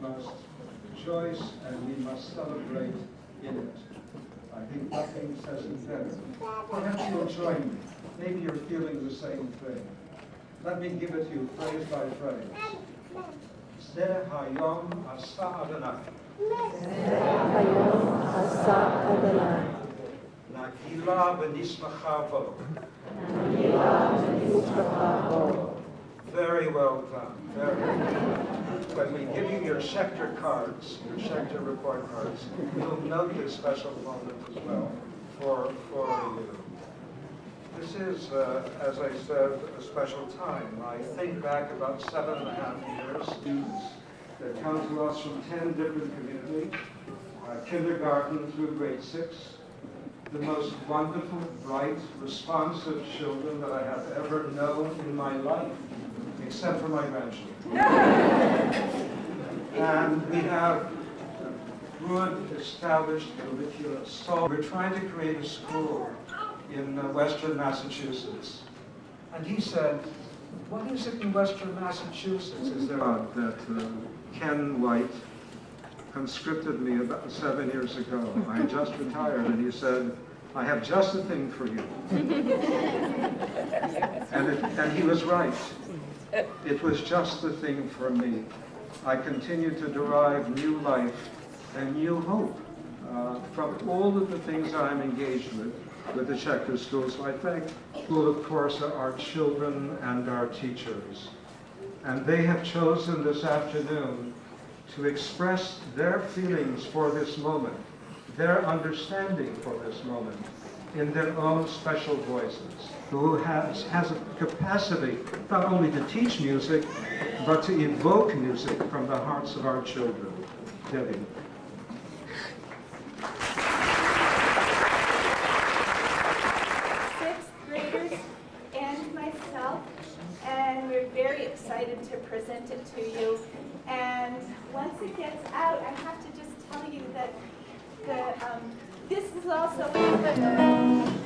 must rejoice and we must celebrate in it. I think nothing says it better. Perhaps you'll join me. Maybe you're feeling the same thing. Let me give it to you phrase by phrase. Zeh hayom asa Adonai. Hayom asa Adonai. Nagila v'nismacha bo. Very well done. Very good. When we give you your Schechter cards, your Schechter report cards, you'll note this special moment as well for you. This is, as I said, a special time. I think back about 7.5 years. Students that come to us from 10 different communities, kindergarten through grade 6. The most wonderful, bright, responsive children that I have ever known in my life, except for my grandchildren. And we have good, established curricula. So we're trying to create a school in western Massachusetts. And he said, what is it in western Massachusetts? Is there that Ken White conscripted me about 7 years ago. I had just retired, and he said, I have just the thing for you. And he was right. It was just the thing for me. I continue to derive new life and new hope from all of the things that I'm engaged with the Schechter School. So I thank, well, of course, our children and our teachers. And they have chosen this afternoon to express their feelings for this moment, their understanding for this moment, in their own special voices, who has a capacity not only to teach music, but to evoke music from the hearts of our children. Debbie. Sixth graders and myself, and we're very excited to present it to you. And once it gets out, I have to just tell you that this is also a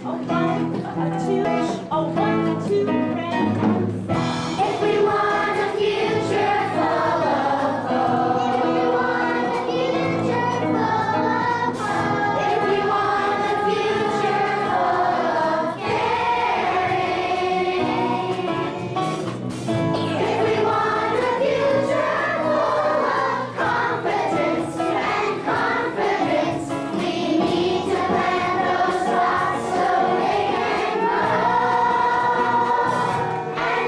1, 2, round. Everyone a future full of hope. Everyone a future full of hope. Everyone a future full of caring. Everyone a future full of competence and confidence. We need to plant those thoughts so they can grow. And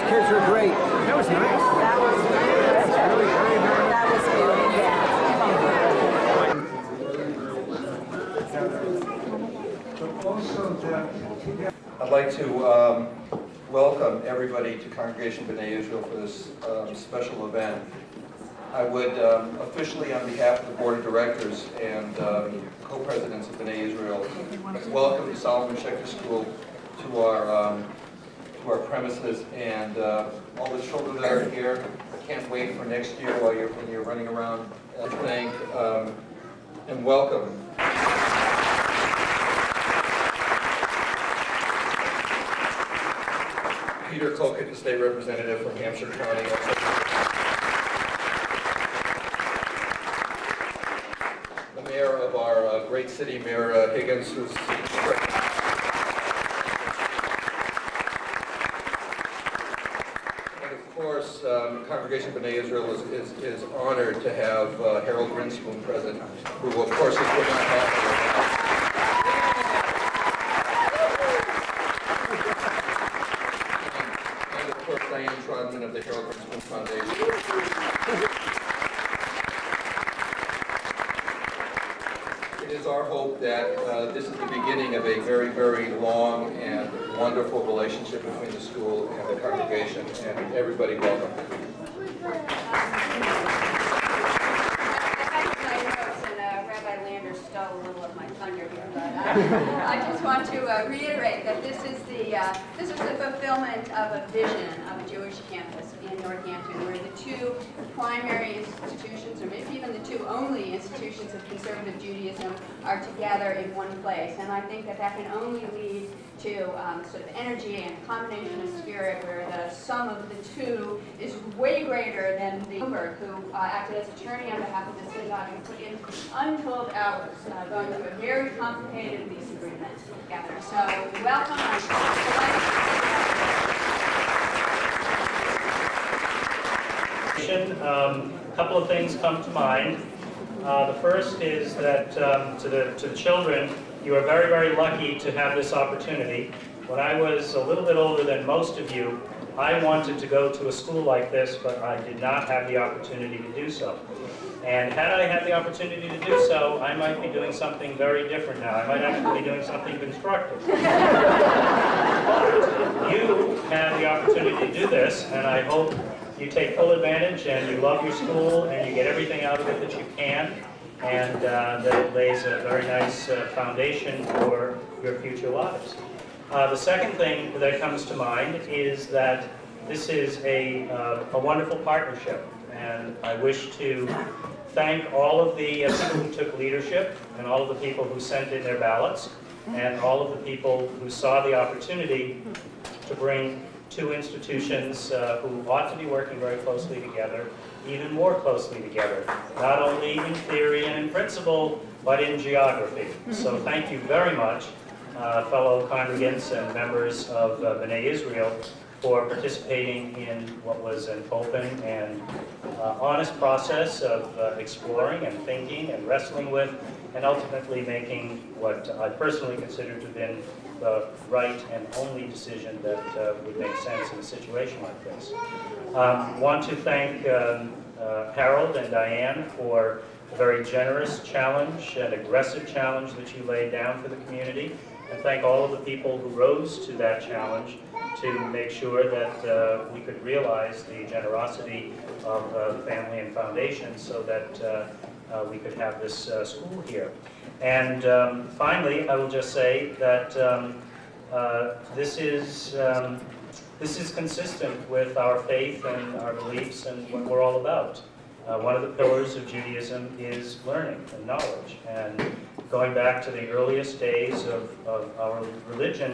kids were great. That was nice. That was really But also that I'd like to welcome everybody to Congregation B'nai Israel for this special event. I would officially, on behalf of the Board of Directors and co-presidents of B'nai Israel, welcome Solomon Schechter School to our premises, and all the children that are here. I can't wait for next year when you're running around. Thank and welcome. Peter Colquitt, the state representative from Hampshire County. The mayor of our great city, Mayor Higgins, who's and of course, Congregation B'nai Israel is honored to have Harold Grinspoon present, who of course is would not have. Of the Harold Grinspoon Foundation. It is our hope that this is the beginning of a very, very long and wonderful relationship between the school and the congregation, and everybody welcome. Rabbi Lander stole a little of my thunder here, but I just want to reiterate that this is the fulfillment of a vision of a Jewish campus in Northampton, where the two primary institutions, or maybe even the two only institutions of conservative Judaism, are together in one place. And I think that can only lead to sort of energy and a combination of spirit where the sum of the two is way greater than the Bloomberg, who acted as attorney on behalf of the synagogue and put in untold hours going through a very complicated lease agreement together. So welcome. I'm A couple of things come to mind. The first is that to the children, you are very, very lucky to have this opportunity. When I was a little bit older than most of you, I wanted to go to a school like this, but I did not have the opportunity to do so. And had I had the opportunity to do so, I might be doing something very different now. I might actually be doing something constructive. But you had the opportunity to do this, and I hope you take full advantage and you love your school and you get everything out of it that you can, and that it lays a very nice foundation for your future lives. The second thing that comes to mind is that this is a wonderful partnership, and I wish to thank all of the people who took leadership, and all of the people who sent in their ballots, and all of the people who saw the opportunity to bring two institutions who ought to be working very closely together, even more closely together, not only in theory and in principle, but in geography. So thank you very much, fellow congregants and members of B'nai Israel, for participating in what was an open and honest process of exploring and thinking and wrestling with, and ultimately making what I personally consider to have been the right and only decision that would make sense in a situation like this. Want to thank Harold and Diane for a very generous challenge and aggressive challenge that you laid down for the community, and thank all of the people who rose to that challenge to make sure that we could realize the generosity of the family and foundation so that we could have this school here. And finally, I will just say that this is consistent with our faith and our beliefs and what we're all about. One of the pillars of Judaism is learning and knowledge. And going back to the earliest days of our religion,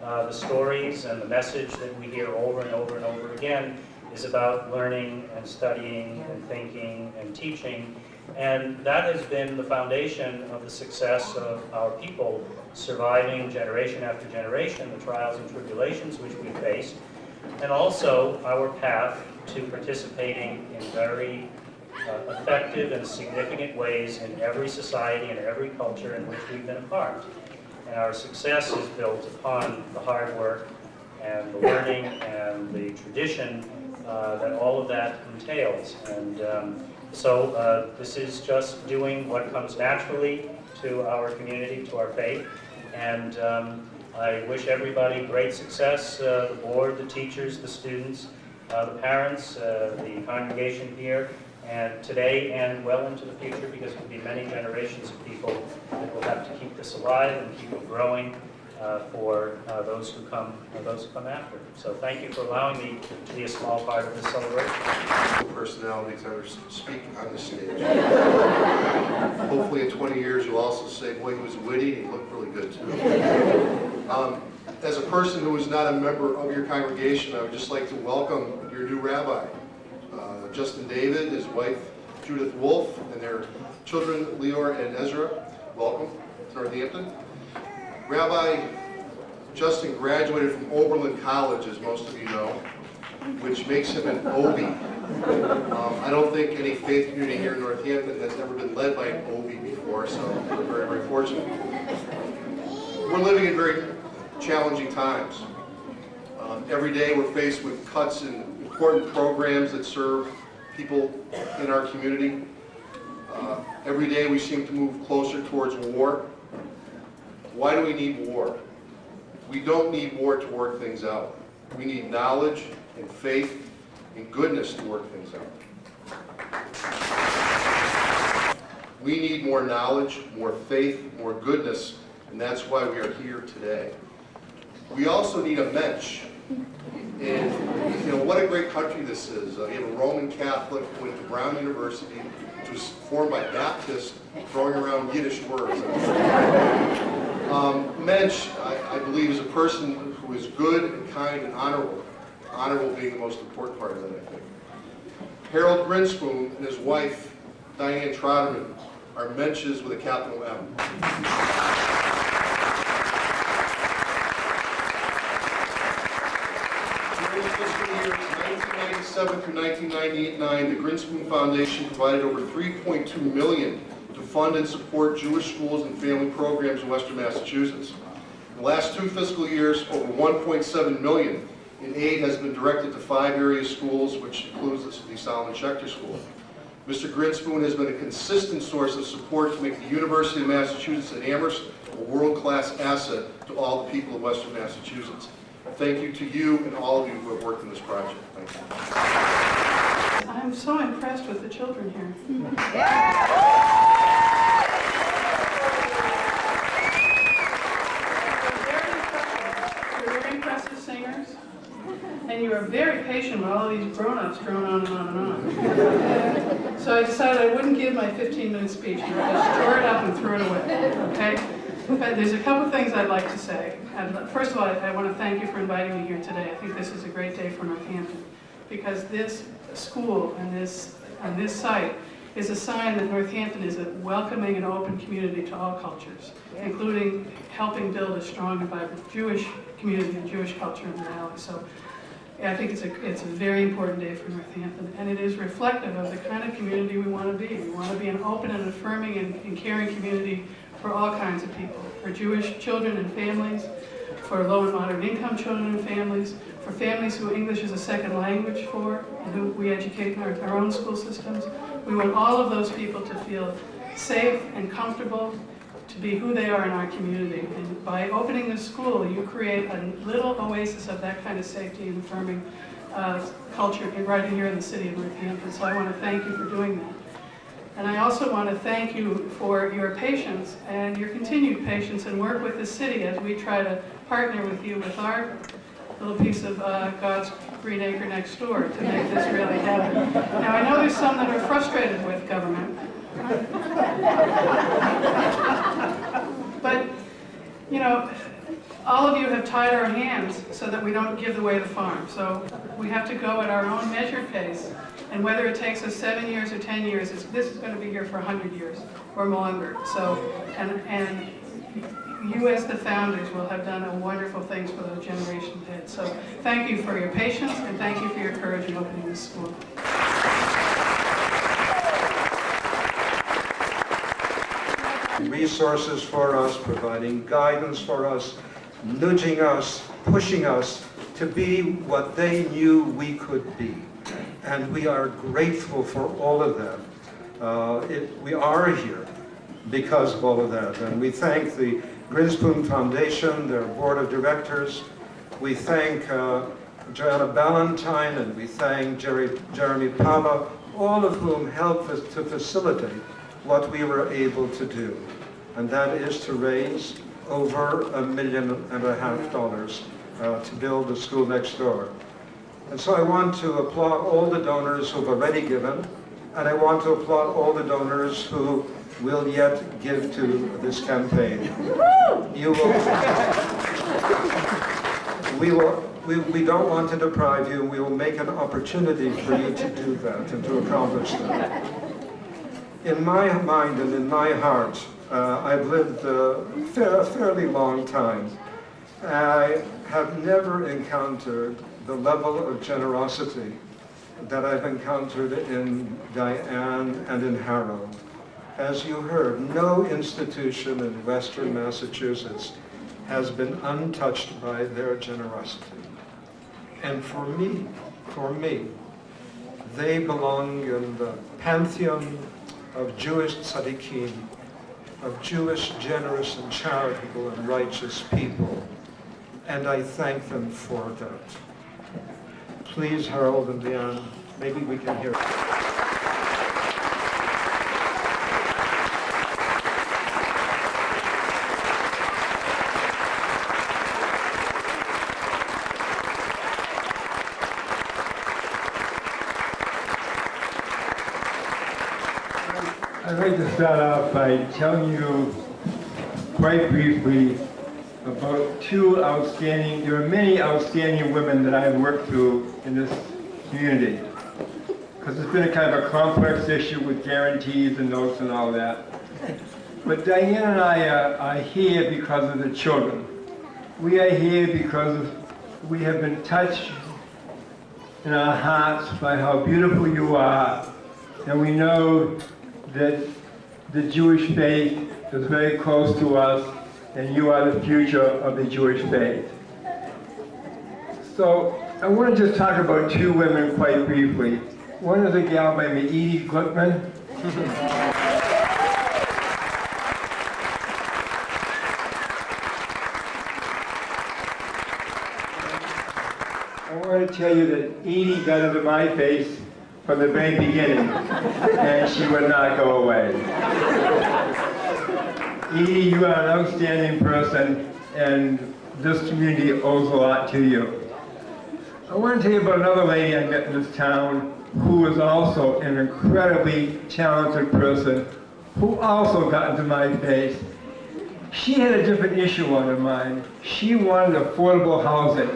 the stories and the message that we hear over and over and over again is about learning and studying and thinking and teaching. And that has been the foundation of the success of our people, surviving generation after generation the trials and tribulations which we faced, and also our path to participating in very effective and significant ways in every society and every culture in which we've been a part. And our success is built upon the hard work and the learning and the tradition that all of that entails. And so this is just doing what comes naturally to our community, to our faith. And I wish everybody great success, the board, the teachers, the students, the parents, the congregation here, and today and well into the future, because it will be many generations of people that will have to keep this alive and keep it growing for those who come after. So thank you for allowing me to be a small part of this celebration. Personalities ever speak on the stage. Hopefully in 20 years you'll also say, boy, he was witty and he looked really good too. As a person who is not a member of your congregation, I would just like to welcome your new rabbi, Justin David, his wife Judith Wolf, and their children Leor and Ezra. Welcome to Northampton. Rabbi Justin graduated from Oberlin College, as most of you know, which makes him an OB. I don't think any faith community here in Northampton has ever been led by an OB before, so we're very, very fortunate. We're living in very challenging times. Every day we're faced with cuts in important programs that serve people in our community. Every day we seem to move closer towards war. Why do we need war? We don't need war to work things out. We need knowledge and faith and goodness to work things out. We need more knowledge, more faith, more goodness, and that's why we are here today. We also need a mensch. And you know, what a great country this is. You have a Roman Catholic who went to Brown University, which was formed by Baptists, throwing around Yiddish words. Mensch, I believe, is a person who is good and kind and honorable. Honorable being the most important part of it, I think. Harold Grinspoon and his wife, Diane Trotterman, are mensches with a capital M. During the fiscal years 1997 through 1999, the Grinspoon Foundation provided over $3.2 million to fund and support Jewish schools and family programs in Western Massachusetts. In the last 2 fiscal years, over $1.7 million in aid has been directed to 5 area schools, which includes the Solomon Schechter School. Mr. Grinspoon has been a consistent source of support to make the University of Massachusetts at Amherst a world-class asset to all the people of Western Massachusetts. Thank you to you and all of you who have worked on this project. Thank you. I'm so impressed with the children here. You're very impressive singers, and you are very patient with all of these grown-ups going on and on and on. So I decided I wouldn't give my 15-minute speech. I would just store it up and throw it away, okay? But there's a couple things I'd like to say. First of all, I want to thank you for inviting me here today. I think this is a great day for Northampton, because this school and this site is a sign that Northampton is a welcoming and open community to all cultures, including helping build a strong and vibrant Jewish community and Jewish culture in the valley. So I think it's a very important day for Northampton, and it is reflective of the kind of community we want to be. We want to be an open and affirming and caring community for all kinds of people, for Jewish children and families, for low and moderate income children and families, for families who English is a second language for, and who we educate in our own school systems. We want all of those people to feel safe and comfortable to be who they are in our community. And by opening this school, you create a little oasis of that kind of safety and affirming culture right here in the city of Northampton. So I want to thank you for doing that. And I also want to thank you for your patience and your continued patience and work with the city as we try to partner with you with our little piece of God's green acre next door to make this really happen. Now, I know there's some that are frustrated with government. But, you know, all of you have tied our hands so that we don't give away the farm. So we have to go at our own measured pace. And whether it takes us 7 years or 10 years, this is going to be here for 100 years or longer. So, and you as the founders will have done wonderful things for those generations ahead. So thank you for your patience, and thank you for your courage in opening this school. Resources for us, providing guidance for us, nudging us, pushing us to be what they knew we could be. And we are grateful for all of that. We are here because of all of that. And we thank the Grinspoon Foundation, their board of directors. We thank Joanna Ballantyne, and we thank Jeremy Pava, all of whom helped us to facilitate what we were able to do. And that is to raise over $1.5 million to build the school next door. And so I want to applaud all the donors who've already given, and I want to applaud all the donors who will yet give to this campaign. You will, we don't want to deprive you. We will make an opportunity for you to do that and to accomplish that. In my mind and in my heart, I've lived a fairly long time. I have never encountered the level of generosity that I've encountered in Diane and in Harold. As you heard, no institution in Western Massachusetts has been untouched by their generosity. And for me, they belong in the pantheon of Jewish tzaddikim, of Jewish generous and charitable and righteous people. And I thank them for that. Please, Harold and Diane, maybe we can hear it. I'd like to start off by telling you quite briefly about there are many outstanding women that I've worked through in this community. Because it's been a kind of a complex issue with guarantees and notes and all that. But Diane and I are here because of the children. We are here because we have been touched in our hearts by how beautiful you are, and we know that the Jewish faith is very close to us, and you are the future of the Jewish faith. So I want to just talk about two women quite briefly. One is a gal by name Edie Gluckman. I want to tell you that Edie got into my face from the very beginning, and she would not go away. Edie, you are an outstanding person, and this community owes a lot to you. I want to tell you about another lady I met in this town who is also an incredibly talented person who also got into my face. She had a different issue on her mind. She wanted affordable housing,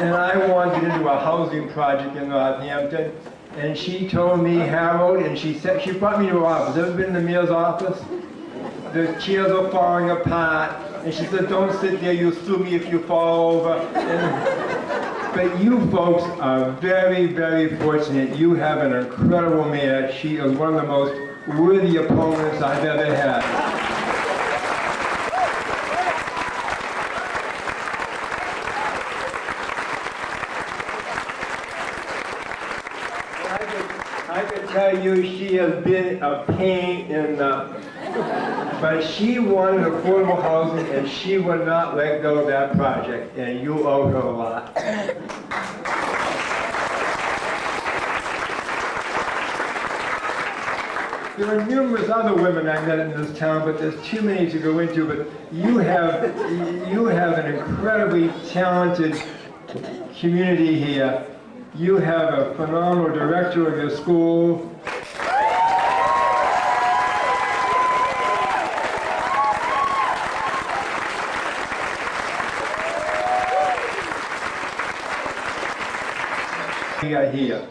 and I wanted to do a housing project in Northampton. And she told me, Harold, and she brought me to her office. Ever been in the mayor's office? The chairs are falling apart. And she said, don't sit there, you'll sue me if you fall over. But you folks are very, very fortunate. You have an incredible mayor. She is one of the most worthy opponents I've ever had. I can tell you she has been a pain in the... But she wanted affordable housing and she would not let go of that project, and you owe her a lot. There are numerous other women I met in this town, but there's too many to go into, but you have an incredibly talented community here. You have a phenomenal director of your school. We are here.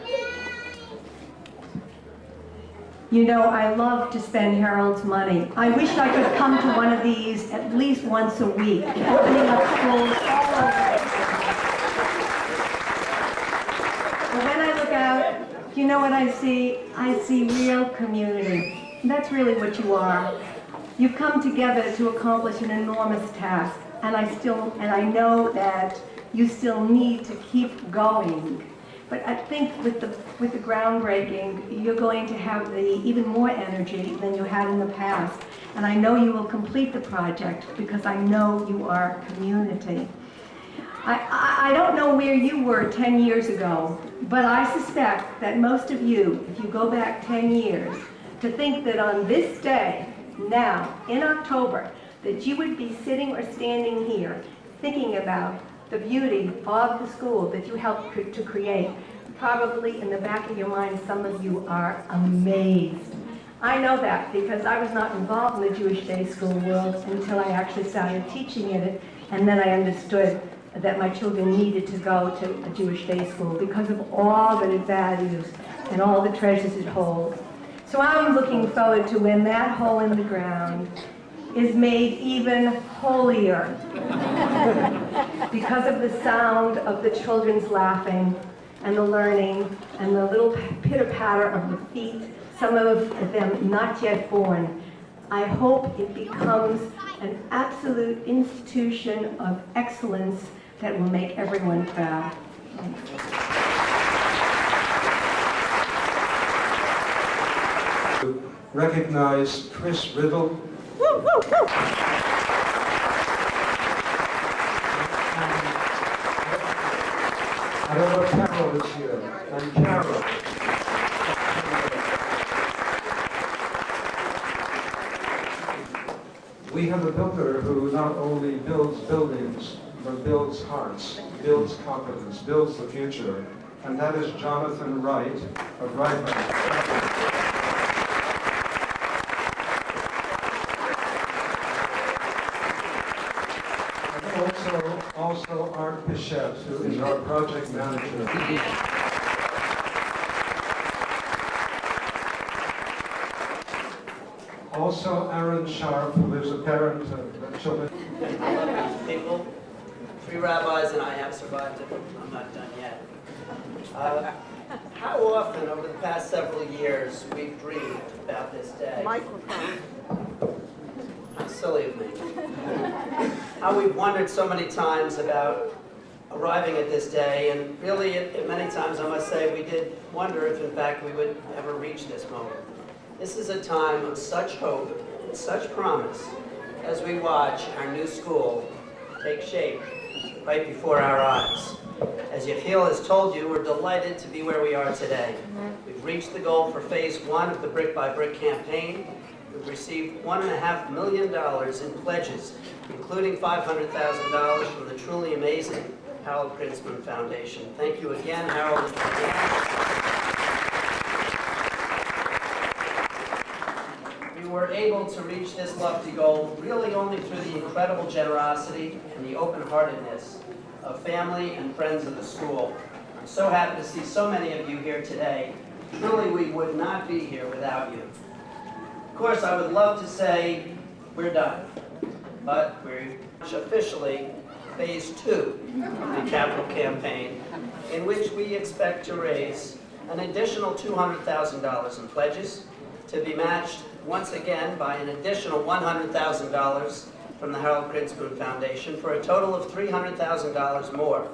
You know, I love to spend Harold's money. I wish I could come to one of these at least once a week, opening up schools all over. But when I look out, you know what I see? I see real community. And that's really what you are. You've come together to accomplish an enormous task, and I know that You still need to keep going. But I think with the groundbreaking, you're going to have even more energy than you had in the past. And I know you will complete the project because I know you are community. I don't know where you were 10 years ago, but I suspect that most of you, if you go back 10 years, to think that on this day, now, in October, that you would be sitting or standing here thinking about the beauty of the school that you helped to create. Probably in the back of your mind, some of you are amazed. I know that because I was not involved in the Jewish Day School world until I actually started teaching in it, and then I understood that my children needed to go to a Jewish Day School because of all that it values and all the treasures it holds. So I'm looking forward to when that hole in the ground is made even holier because of the sound of the children's laughing and the learning and the little pitter-patter of the feet, some of them not yet born. I hope it becomes an absolute institution of excellence that will make everyone proud. Recognize Chris Riddle. I don't know if Carol is here. And Carol. We have a builder who not only builds buildings, but builds hearts, builds confidence, builds the future. And that is Jonathan Wright of Wright. Also Art Pichette, who is our project manager. Also Aaron Sharp, who is a parent of children. I love these people. 3 rabbis and I have survived it. I'm not done yet. How often over the past several years we've dreamed about this day? Microphone. How silly of me. How we've wondered so many times about arriving at this day, and really many times I must say we did wonder if in fact we would ever reach this moment. This is a time of such hope and such promise as we watch our new school take shape right before our eyes. As Yechiel has told you, we're delighted to be where we are today. We've reached the goal for phase 1 of the Brick by Brick campaign. We've received $1.5 million in pledges, including $500,000 from the truly amazing Harold Princeman Foundation. Thank you again, Harold and Dan. We were able to reach this lofty goal really only through the incredible generosity and the open-heartedness of family and friends of the school. I'm so happy to see so many of you here today. Truly, we would not be here without you. Of course, I would love to say we're done, but we're officially phase 2 of the capital campaign, in which we expect to raise an additional $200,000 in pledges to be matched once again by an additional $100,000 from the Harold Princeman Foundation for a total of $300,000 more.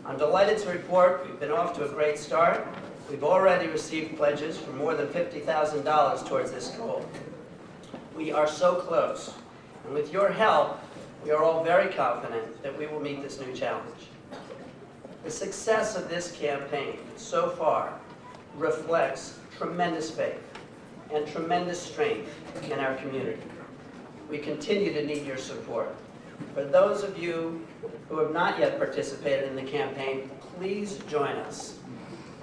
I'm delighted to report we've been off to a great start. We've already received pledges for more than $50,000 towards this goal. We are so close, and with your help, we are all very confident that we will meet this new challenge. The success of this campaign so far reflects tremendous faith and tremendous strength in our community. We continue to need your support. For those of you who have not yet participated in the campaign, please join us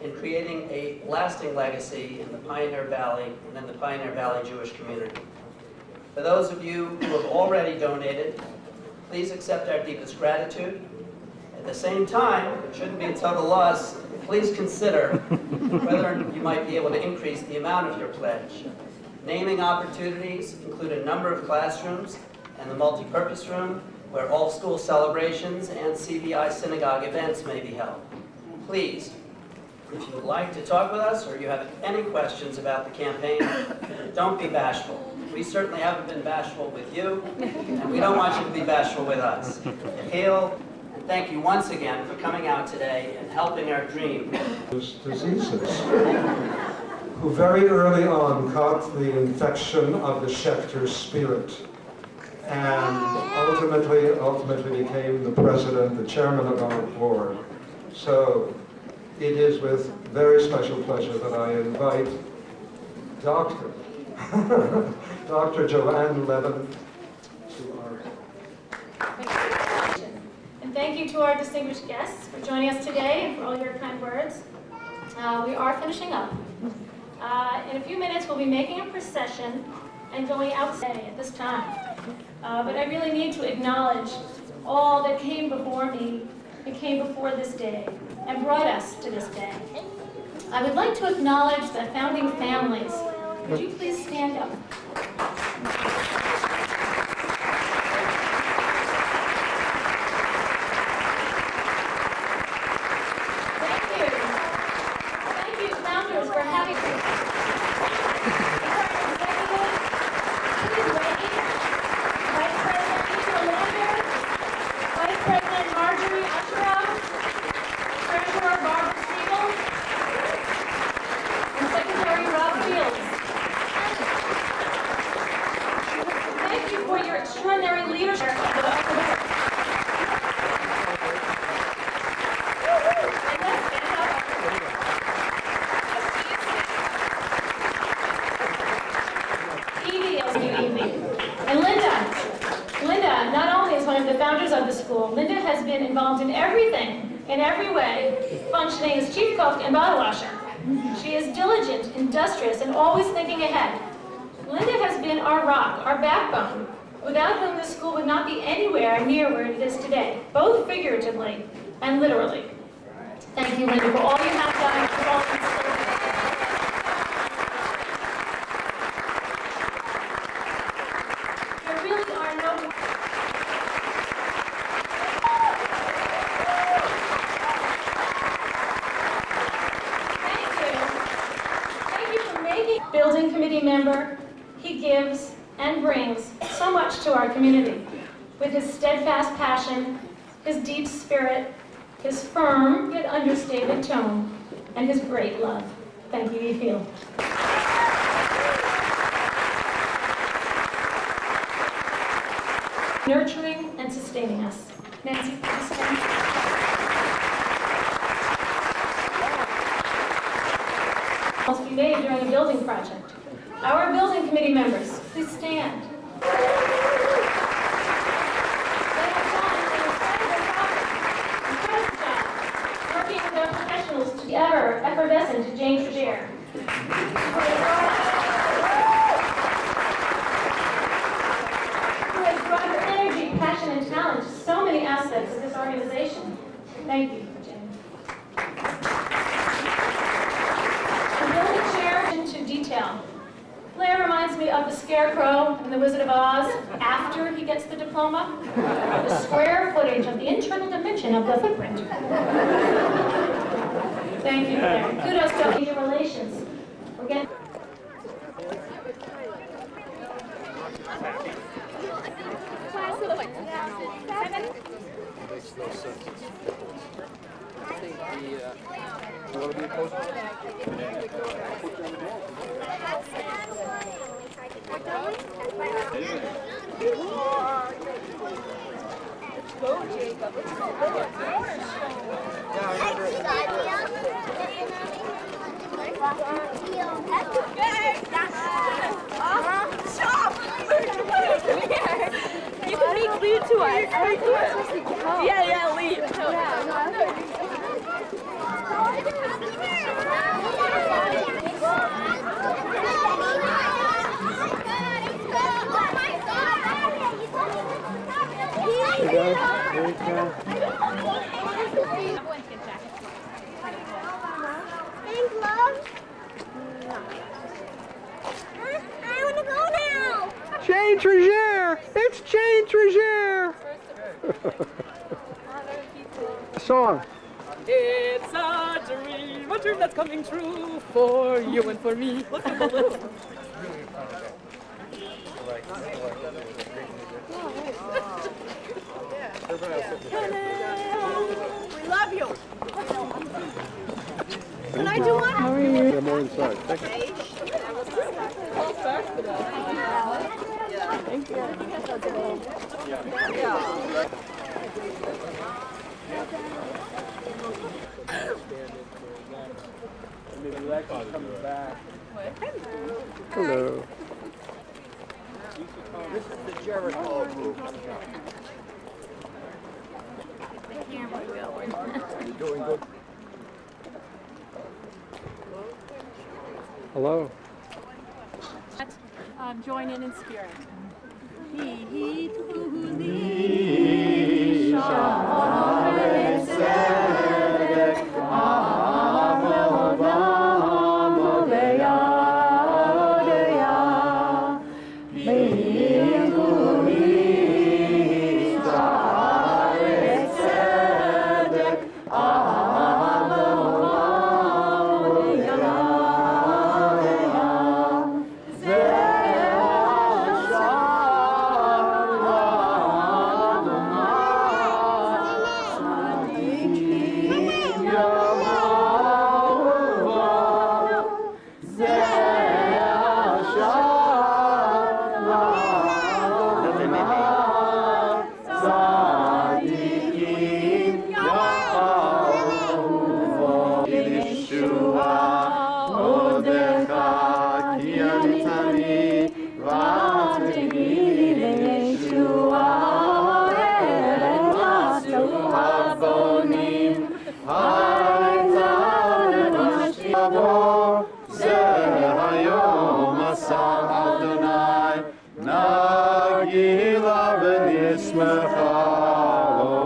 in creating a lasting legacy in the Pioneer Valley and in the Pioneer Valley Jewish community. For those of you who have already donated, please accept our deepest gratitude. At the same time, it shouldn't be a total loss, please consider whether you might be able to increase the amount of your pledge. Naming opportunities include a number of classrooms and the multi-purpose room where all school celebrations and CVI synagogue events may be held. Please, if you would like to talk with us or you have any questions about the campaign, don't be bashful. We certainly haven't been bashful with you, and we don't want you to be bashful with us. Yechiel and Thank you once again for coming out today and helping our dream. Diseases, who very early on caught the infection of the Schechter spirit, and ultimately became the president, the chairman of our board. So it is with very special pleasure that I invite Dr. Joanne Levin to our... And thank you to our distinguished guests for joining us today and for all your kind words. We are finishing up. In a few minutes, we'll be making a procession and going outside at this time. But I really need to acknowledge all that came before me and came before this day and brought us to this day. I would like to acknowledge the founding families. Would you please stand up? Thank you, founders, for having me. Linda has been involved in everything, in every way, functioning as chief cook and bottle washer. She is diligent, industrious, and always thinking ahead. Linda has been our rock, our backbone, without whom this school would not be anywhere near where it is today, both figuratively and literally. Thank you, Linda, for all you have done, for all you served. There really are no... Building committee member, he gives and brings so much to our community. With his steadfast passion, his deep spirit, his firm yet understated tone, and his great love. Thank you, Ethiel. Nurturing and sustaining us. Nancy, please stand. Must be made during a building project. Our building committee members, please stand. They have done an incredible job working with our professionals to the ever-effervescent Jane Trigere. Who has brought her energy, passion, and talent to so many aspects of this organization. Thank you, Jane. To detail. Blair reminds me of the Scarecrow in The Wizard of Oz after he gets the diploma. The square footage of the internal dimension of the footprint. Thank you, Blair. Kudos to media relations. We're getting... Makes no sense. I think you want to be a coach? Let's go, Jacob. Let's go. Stop! You can make food to us. I think we're supposed to go. Yeah, leave. Thanks, love. I want to go now. Jane Trigere! It's Jane Trigere! Song. It's a dream that's coming true for you and for me. Let's go, let's go. Can I do one? How are you? Yeah, more inside. Thank you. Thank you. Hello. This is the Jericho group. Doing good. Hello. Join in spirit.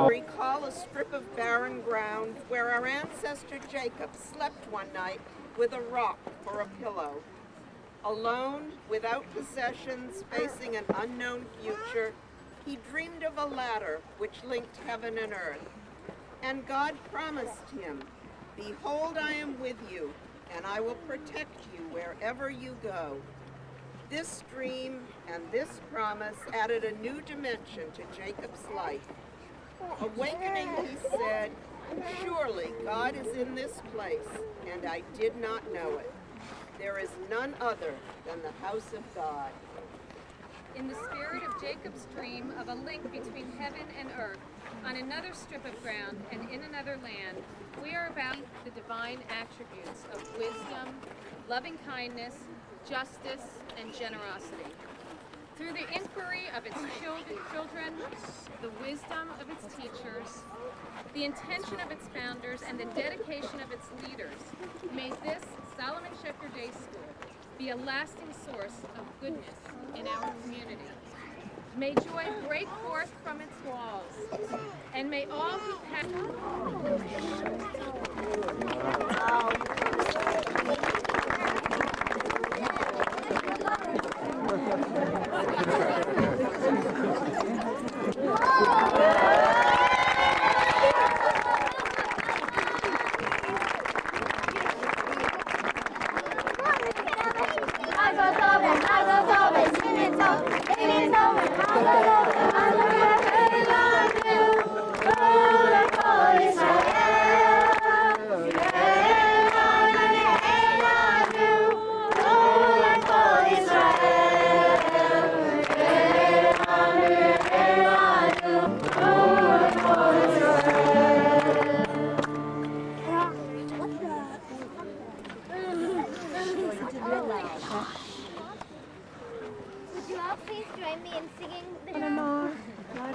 Recall a strip of barren ground where our ancestor Jacob slept one night with a rock for a pillow. Alone, without possessions, facing an unknown future, he dreamed of a ladder which linked heaven and earth. And God promised him, "Behold, I am with you, and I will protect you wherever you go." This dream and this promise added a new dimension to Jacob's life. Awakening, he said, "Surely God is in this place, and I did not know it. There is none other than the house of God." In the spirit of Jacob's dream of a link between heaven and earth, on another strip of ground and in another land, we are about the divine attributes of wisdom, loving kindness, justice, and generosity. Through the inquiry of its children, the wisdom of its teachers, the intention of its founders, and the dedication of its leaders, may this Solomon Schechter Day School be a lasting source of goodness in our community. May joy break forth from its walls, and may all who pass...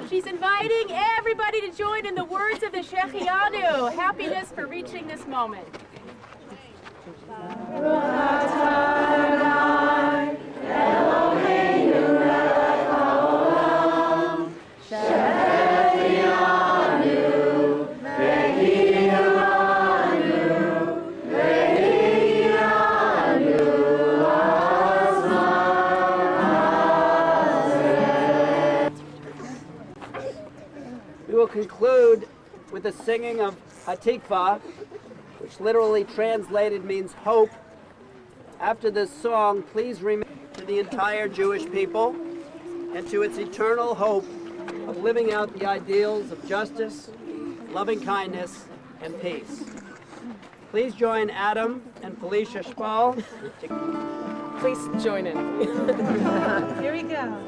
She's inviting everybody to join in the words of the Shechianu. Happiness for reaching this moment. We will conclude with the singing of Hatikvah, which literally translated means hope. After this song, please remember to the entire Jewish people and to its eternal hope of living out the ideals of justice, loving kindness, and peace. Please join Adam and Felicia Spall. Please join in. Here we go.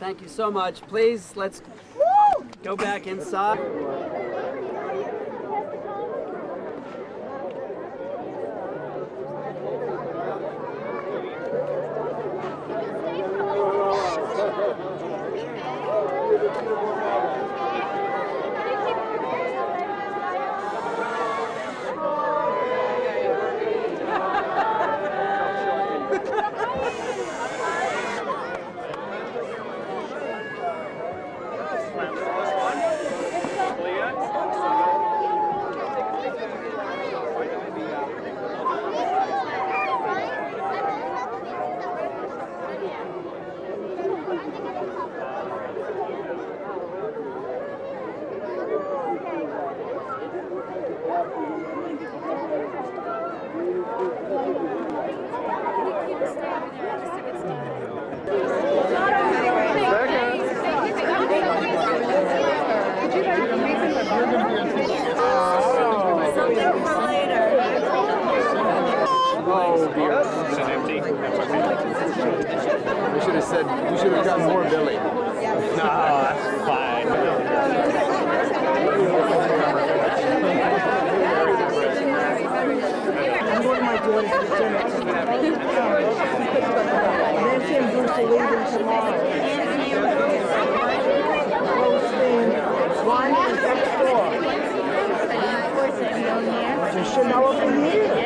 Thank you so much. Please, let's go back inside. We should have said, we should have gotten more Billy. No, that's fine. I'm going to my daughter's for dinner tonight. Nancy and Bruce are leaving tomorrow. Roasting, wine is next door. You should know it from here.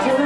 To